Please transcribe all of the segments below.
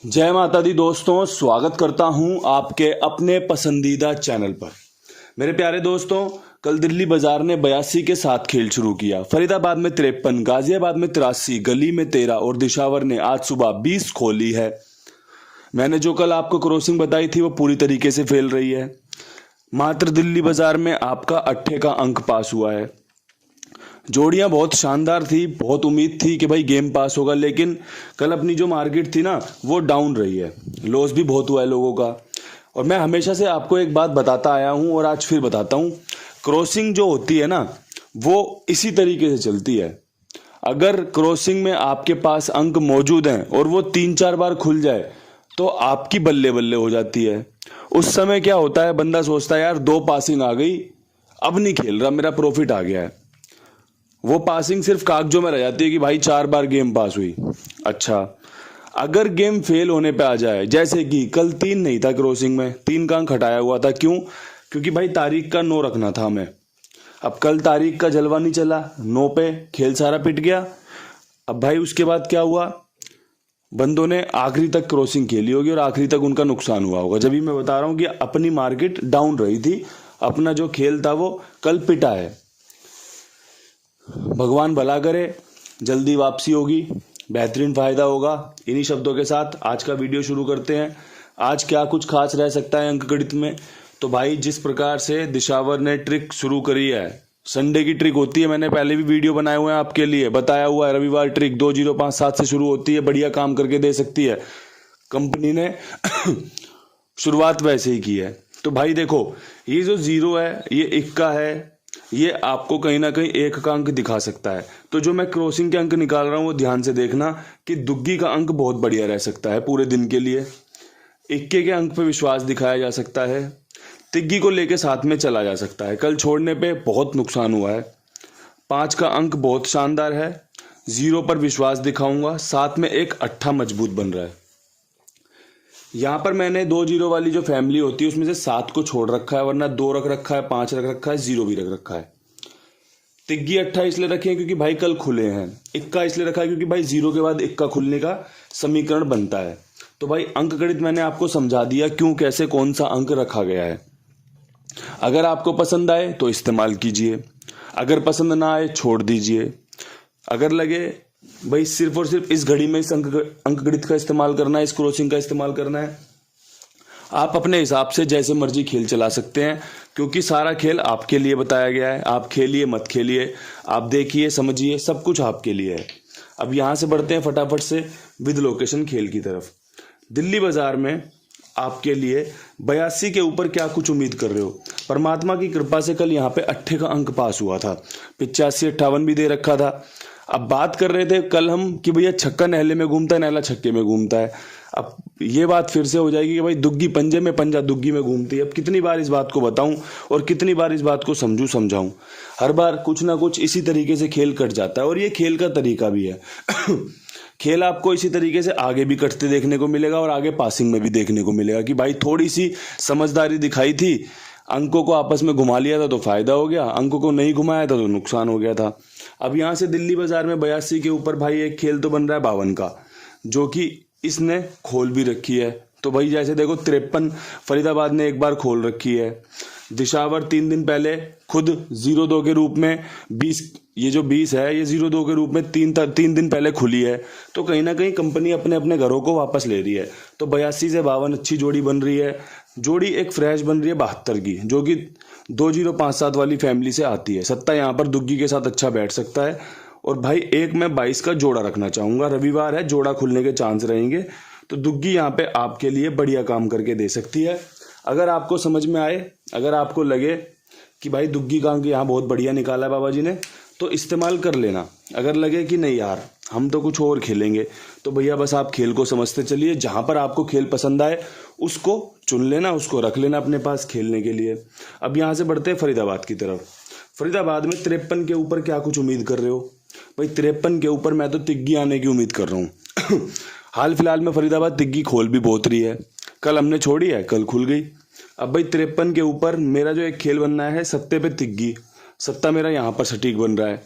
जय माता दी दोस्तों, स्वागत करता हूं आपके अपने पसंदीदा चैनल पर। मेरे प्यारे दोस्तों, कल दिल्ली बाजार ने 82 के साथ खेल शुरू किया। फरीदाबाद में 53, गाजियाबाद में 83, गली में 13 और दिशावर ने आज सुबह 20 खोली है। मैंने जो कल आपको क्रॉसिंग बताई थी वो पूरी तरीके से फेल रही है। मात्र दिल्ली बाजार में आपका 8 का अंक पास हुआ है। जोड़ियां बहुत शानदार थी, बहुत उम्मीद थी कि भाई गेम पास होगा, लेकिन कल अपनी जो मार्केट थी ना वो डाउन रही है। लॉस भी बहुत हुआ है लोगों का। और मैं हमेशा से आपको एक बात बताता आया हूं और आज फिर बताता हूं, क्रॉसिंग जो होती है ना वो इसी तरीके से चलती है। अगर क्रॉसिंग में आपके पास अंक मौजूद हैं और वो 3-4 बार खुल जाए तो आपकी बल्ले बल्ले हो जाती है। उस समय क्या होता है, बंदा सोचता है यार 2 पासिंग आ गई, अब नहीं खेल रहा, मेरा प्रॉफिट आ गया है। वो पासिंग सिर्फ कागजों में रह जाती है कि भाई 4 बार गेम पास हुई। अच्छा, अगर गेम फेल होने पे आ जाए, जैसे कि कल 3 नहीं था क्रॉसिंग में, 3 का अंक हटाया हुआ था। क्यों? क्योंकि भाई तारीख का 9 रखना था हमें। अब कल तारीख का जलवा नहीं चला, 9 पे खेल सारा पिट गया। अब भाई उसके बाद क्या हुआ, बंदों ने आखिरी तक क्रॉसिंग खेली होगी और आखिरी तक उनका नुकसान हुआ होगा। जब भी मैं बता रहा हूं कि अपनी मार्केट डाउन रही थी, अपना जो खेल था वो कल पिटा है। भगवान भला करे, जल्दी वापसी होगी, बेहतरीन फायदा होगा। इन्हीं शब्दों के साथ आज का वीडियो शुरू करते हैं। आज क्या कुछ खास रह सकता है अंक गणित में, तो भाई जिस प्रकार से दिशावर ने ट्रिक शुरू करी है, संडे की ट्रिक होती है, मैंने पहले भी वीडियो बनाए हुए हैं आपके लिए, बताया हुआ है। रविवार ट्रिक 2057 से शुरू होती है, बढ़िया काम करके दे सकती है। कंपनी ने शुरुआत वैसे ही की है। तो भाई देखो, ये जो 0 है, ये इक्का है, ये आपको कहीं ना कहीं 1 का अंक दिखा सकता है। तो जो मैं क्रॉसिंग के अंक निकाल रहा हूं वो ध्यान से देखना कि दुग्गी का अंक बहुत बढ़िया रह सकता है पूरे दिन के लिए। इक्के के अंक पे विश्वास दिखाया जा सकता है, तिग्गी को लेके साथ में चला जा सकता है। कल छोड़ने पे बहुत नुकसान हुआ है। 5 का अंक बहुत शानदार है, 0 पर विश्वास दिखाऊंगा, साथ में एक अट्ठा मजबूत बन रहा है। यहां पर मैंने 2 0 वाली जो फैमिली होती है उसमें से 7 को छोड़ रखा है, वरना 2 रख रखा है, 5 रख रखा है, 0 भी रख रखा है। तिग्गी अट्ठा इसलिए रखे हैं क्योंकि भाई कल खुले हैं। इक्का इसलिए रखा है क्योंकि भाई 0 के बाद इक्का खुलने का समीकरण बनता है। तो भाई अंक गणित मैंने आपको समझा दिया क्यों, कैसे, कौन सा अंक रखा गया है। अगर आपको पसंद आए तो इस्तेमाल कीजिए, अगर पसंद ना आए छोड़ दीजिए। अगर लगे भाई सिर्फ और सिर्फ इस घड़ी में इस अंक गणित का इस्तेमाल करना है, इस क्रॉसिंग का इस्तेमाल करना है, आप अपने हिसाब से जैसे मर्जी खेल चला सकते हैं, क्योंकि सारा खेल आपके लिए बताया गया है। आप खेलिए मत खेलिए, आप देखिए समझिए, सब कुछ आपके लिए है। अब यहां से बढ़ते हैं फटाफट से विद लोकेशन खेल की तरफ। दिल्ली बाजार में आपके लिए 82 के ऊपर क्या कुछ उम्मीद कर रहे हो? परमात्मा की कृपा से कल यहाँ पे 8 का अंक पास हुआ था, 85-58 भी दे रखा था। अब बात कर रहे थे कल हम कि भैया छक्का नहले में घूमता है, नहला छक्के में घूमता है। अब ये बात फिर से हो जाएगी कि भाई दुग्गी पंजे में, पंजा दुग्गी में घूमती है। अब कितनी बार इस बात को बताऊं और कितनी बार इस बात को समझाऊं, हर बार कुछ ना कुछ इसी तरीके से खेल कट जाता है। और ये खेल का तरीका भी है। खेल आपको इसी तरीके से आगे भी कटते देखने को मिलेगा और आगे पासिंग में भी देखने को मिलेगा कि भाई थोड़ी सी समझदारी दिखाई थी, अंकों को आपस में घुमा लिया था तो फायदा हो गया, अंकों को नहीं घुमाया था तो नुकसान हो गया था। अब यहां से दिल्ली बाजार में 82 के ऊपर भाई एक खेल तो बन रहा है 52 का, जो कि इसने खोल भी रखी है। तो भाई जैसे देखो 53 फरीदाबाद ने एक बार खोल रखी है। दिशावर 3 दिन पहले खुद 0-2 के रूप में 20, ये जो 20 है ये 0-2 के रूप में 3 दिन पहले खुली है। तो कहीं ना कहीं कंपनी अपने अपने घरों को वापस ले रही है। तो 82 से 52 अच्छी जोड़ी बन रही है। जोड़ी एक फ्रेश बन रही है 72 की, जो कि 2057 वाली फैमिली से आती है। सत्ता यहाँ पर दुग्गी के साथ अच्छा बैठ सकता है। और भाई एक मैं 22 का जोड़ा रखना चाहूंगा, रविवार है, जोड़ा खुलने के चांस रहेंगे। तो दुग्गी यहाँ पे आपके लिए बढ़िया काम करके दे सकती है। अगर आपको समझ में आए, अगर आपको लगे कि भाई दुग्गी का अंक यहाँ बहुत बढ़िया निकाला है बाबा जी ने, तो इस्तेमाल कर लेना। अगर लगे कि नहीं यार हम तो कुछ और खेलेंगे, तो भैया बस आप खेल को समझते चलिए। जहां पर आपको खेल पसंद आए उसको चुन लेना, उसको रख लेना अपने पास खेलने के लिए। अब यहां से बढ़ते हैं फरीदाबाद की तरफ। फरीदाबाद में 53 के ऊपर क्या कुछ उम्मीद कर रहे हो? भाई 53 के ऊपर मैं तो तिग्गी आने की उम्मीद कर रहा हूँ। हाल फिलहाल में फरीदाबाद तिग्गी खोल भी बहुत रही है। कल हमने छोड़ी है, कल खुल गई। अब भाई 53 के ऊपर मेरा जो एक खेल बनना है, सत्ते पे तिग्गी, सत्ता मेरा यहाँ पर सटीक बन रहा है।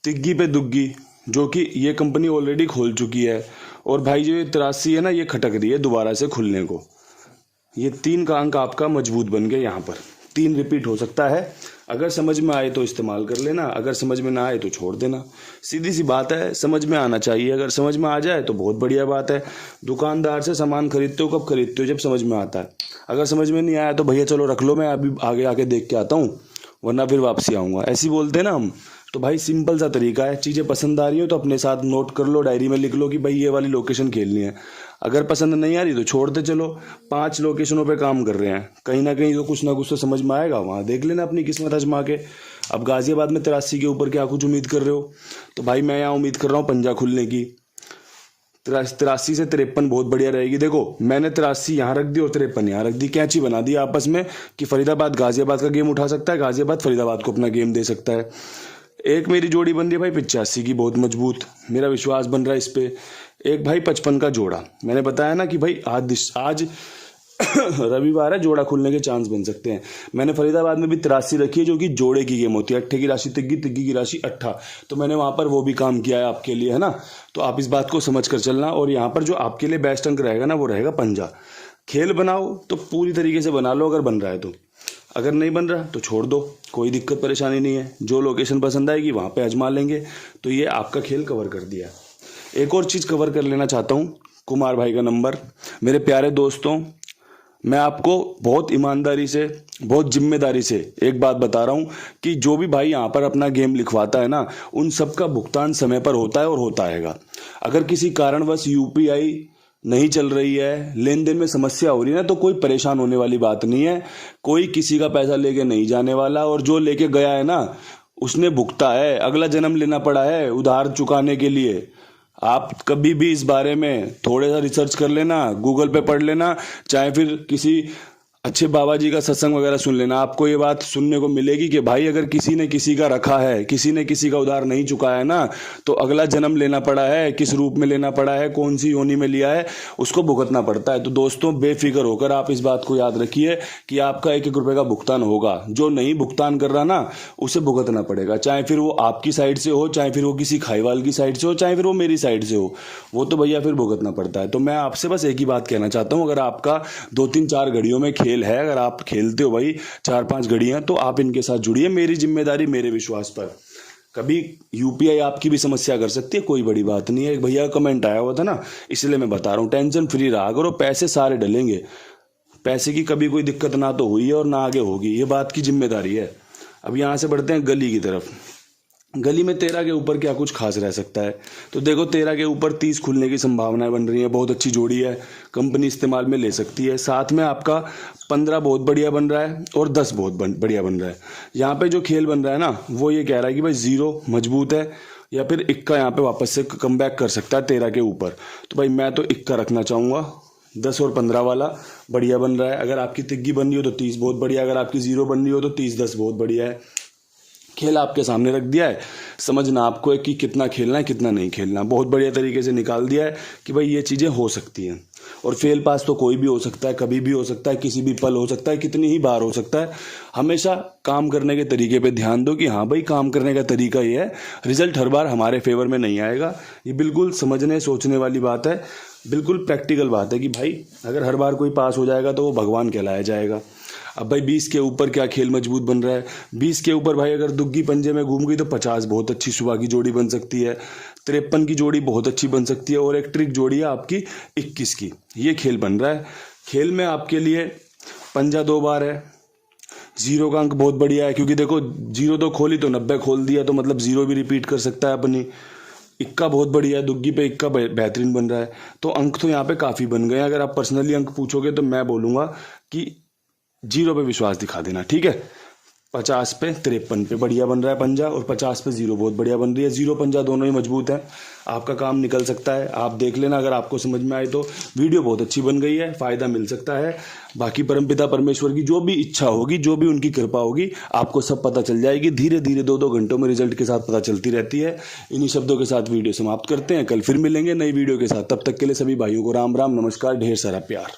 तिग्गी पे दुग्गी, जो कि ये कंपनी ऑलरेडी खोल चुकी है। और भाई जो ये 83 है ना, ये खटक रही है दोबारा से खुलने को। ये 3 का अंक आपका मजबूत बन गया, यहाँ पर 3 रिपीट हो सकता है। अगर समझ में आए तो इस्तेमाल कर लेना, अगर समझ में ना आए तो छोड़ देना। सीधी सी बात है, समझ में आना चाहिए। अगर समझ में आ जाए तो बहुत बढ़िया बात है। दुकानदार से सामान खरीदते हो कब खरीदते हो? जब समझ में आता है। अगर समझ में नहीं आया तो भैया चलो रख लो, मैं अभी आगे आके देख के आता हूँ, वरना फिर वापसी आऊँगा, ऐसे बोलते हैं ना हम। तो भाई सिंपल सा तरीका है। चीज़ें पसंद आ रही हो तो अपने साथ नोट कर लो, डायरी में लिख लो कि भाई ये वाली लोकेशन खेलनी है। अगर पसंद नहीं आ रही तो छोड़ते चलो। 5 लोकेशनों पे काम कर रहे हैं, कहीं ना कहीं तो कुछ ना कुछ तो समझ में आएगा, वहाँ देख लेना अपनी किस्मत आजमा के। अब गाजियाबाद में 83 के ऊपर क्या कुछ उम्मीद कर रहे हो? तो भाई मैं यहाँ उम्मीद कर रहा हूँ पंजा खुलने की। 83 से 53 बहुत बढ़िया रहेगी। देखो मैंने 83 यहाँ रख दी और 53 यहाँ रख दी, कैची बना दी आपस में कि फरीदाबाद गाजियाबाद का गेम उठा सकता है, गाजियाबाद फरीदाबाद को अपना गेम दे सकता है। एक मेरी जोड़ी बन रही है भाई 85 की, बहुत मजबूत, मेरा विश्वास बन रहा है इस पे। एक भाई 55 का जोड़ा, मैंने बताया ना कि भाई आज रविवार है, जोड़ा खुलने के चांस बन सकते हैं। मैंने फरीदाबाद में भी 83 रखी है, जो कि जोड़े की गेम होती है। अट्ठे की राशि तिग्गी, तिग्गी की राशि अट्ठा, तो मैंने वहां पर वो भी काम किया है आपके लिए, है ना। तो आप इस बात को समझ कर चलना। और यहाँ पर जो आपके लिए बेस्ट अंक रहेगा ना, वो रहेगा पंजा। खेल बनाओ तो पूरी तरीके से बना लो, अगर बन रहा है तो। अगर नहीं बन रहा तो छोड़ दो, कोई दिक्कत परेशानी नहीं है। जो लोकेशन पसंद आएगी वहाँ पे आजमा लेंगे। तो ये आपका खेल कवर कर दिया। एक और चीज़ कवर कर लेना चाहता हूँ, कुमार भाई का नंबर। मेरे प्यारे दोस्तों, मैं आपको बहुत ईमानदारी से, बहुत जिम्मेदारी से एक बात बता रहा हूँ कि जो भी भाई यहाँ पर अपना गेम लिखवाता है ना, उन सब का भुगतान समय पर होता है और होता आएगा। अगर किसी कारणवश UPI नहीं चल रही है, लेन देन में समस्या हो रही है ना, तो कोई परेशान होने वाली बात नहीं है। कोई किसी का पैसा लेके नहीं जाने वाला, और जो लेके गया है ना, उसने भुगता है। अगला जन्म लेना पड़ा है उधार चुकाने के लिए। आप कभी भी इस बारे में थोड़ा सा रिसर्च कर लेना, गूगल पे पढ़ लेना, चाहे फिर किसी अच्छे बाबा जी का सत्संग वगैरह सुन लेना। आपको ये बात सुनने को मिलेगी कि भाई अगर किसी ने किसी का रखा है, किसी ने किसी का उधार नहीं चुकाया है ना, तो अगला जन्म लेना पड़ा है, किस रूप में लेना पड़ा है, कौन सी योनि में लिया है, उसको भुगतना पड़ता है। तो दोस्तों बेफिक्र होकर आप इस बात को याद रखिए कि आपका 1-1 रुपए का भुगतान होगा। जो नहीं भुगतान कर रहा ना, उसे भुगतना पड़ेगा, चाहे फिर वो आपकी साइड से हो, चाहे फिर वो किसी खाईवाल की साइड से हो, चाहे फिर वो मेरी साइड से हो, वो तो भैया फिर भुगतना पड़ता है। तो मैं आपसे बस एक ही बात कहना चाहता हूँ, अगर आपका 2-3-4 घड़ियों में खेल है, अगर आप खेलते हो भाई 4-5 घड़ियां, तो आप इनके साथ जुड़िए। मेरी जिम्मेदारी, मेरे विश्वास पर। कभी UPI आपकी भी समस्या कर सकती है, कोई बड़ी बात नहीं है। एक भैया का कमेंट आया हुआ था ना, इसलिए मैं बता रहा हूँ, टेंशन फ्री रहा करो, पैसे सारे डलेंगे। पैसे की कभी कोई दिक्कत ना तो हुई है और ना आगे होगी, ये बात की जिम्मेदारी है। अब यहाँ से बढ़ते हैं गली की तरफ। गली में 13 के ऊपर क्या कुछ खास रह सकता है? तो देखो 13 के ऊपर 30 खुलने की संभावनाएं बन रही है। बहुत अच्छी जोड़ी है, कंपनी इस्तेमाल में ले सकती है। साथ में आपका 15 बहुत बढ़िया बन रहा है और 10 बहुत बढ़िया बन रहा है। यहाँ पे जो खेल बन रहा है ना, वो ये कह रहा है कि भाई 0 मजबूत है, या फिर इक्का यहाँ पे वापस से कम बैक कर सकता है 13 के ऊपर। तो भाई मैं तो इक्का रखना चाहूँगा। 10 और 15 वाला बढ़िया बन रहा है। अगर आपकी तिग्गी बन रही हो तो 30 बहुत बढ़िया, अगर आपकी 0 बन रही हो तो 30-10 बहुत बढ़िया है। खेल आपके सामने रख दिया है, समझना आपको है कि कितना खेलना है कितना नहीं खेलना। बहुत बढ़िया तरीके से निकाल दिया है कि भाई ये चीज़ें हो सकती हैं। और फेल पास तो कोई भी हो सकता है, कभी भी हो सकता है, किसी भी पल हो सकता है, कितनी ही बार हो सकता है। हमेशा काम करने के तरीके पे ध्यान दो कि हाँ भाई काम करने का तरीका ये है, रिजल्ट हर बार हमारे फेवर में नहीं आएगा। ये बिल्कुल समझने सोचने वाली बात है, बिल्कुल प्रैक्टिकल बात है कि भाई अगर हर बार कोई पास हो जाएगा तो वो भगवान कहलाया जाएगा। अब भाई 20 के ऊपर क्या खेल मजबूत बन रहा है? 20 के ऊपर भाई अगर दुग्गी पंजे में घूम गई तो 50 बहुत अच्छी सुबह की जोड़ी बन सकती है। 53 की जोड़ी बहुत अच्छी बन सकती है। और एक ट्रिक जोड़ी है आपकी 21 की, ये खेल बन रहा है। खेल में आपके लिए पंजा 2 बार है, 0 का अंक बहुत बढ़िया है, क्योंकि देखो 0 तो खोली तो 90 खोल दिया, तो मतलब 0 भी रिपीट कर सकता है अपनी। इक्का बहुत बढ़िया है, दुग्गी पे इक्का बेहतरीन बन रहा है। तो अंक तो यहाँ पे काफ़ी बन गए। अगर आप पर्सनली अंक पूछोगे तो मैं बोलूँगा कि 0 पे विश्वास दिखा देना, ठीक है। 50 पे 53 पे बढ़िया बन रहा है पंजा, और 50 पे 0 बहुत बढ़िया बन रही है। 0 पंजा दोनों ही मजबूत है, आपका काम निकल सकता है। आप देख लेना, अगर आपको समझ में आए तो। वीडियो बहुत अच्छी बन गई है, फ़ायदा मिल सकता है। बाकी परमपिता परमेश्वर की जो भी इच्छा होगी, जो भी उनकी कृपा होगी, आपको सब पता चल जाएगी। धीरे धीरे 2-2 घंटों में रिजल्ट के साथ पता चलती रहती है। इन्हीं शब्दों के साथ वीडियो समाप्त करते हैं, कल फिर मिलेंगे नई वीडियो के साथ। तब तक के लिए सभी भाइयों को राम राम, नमस्कार, ढेर सारा प्यार।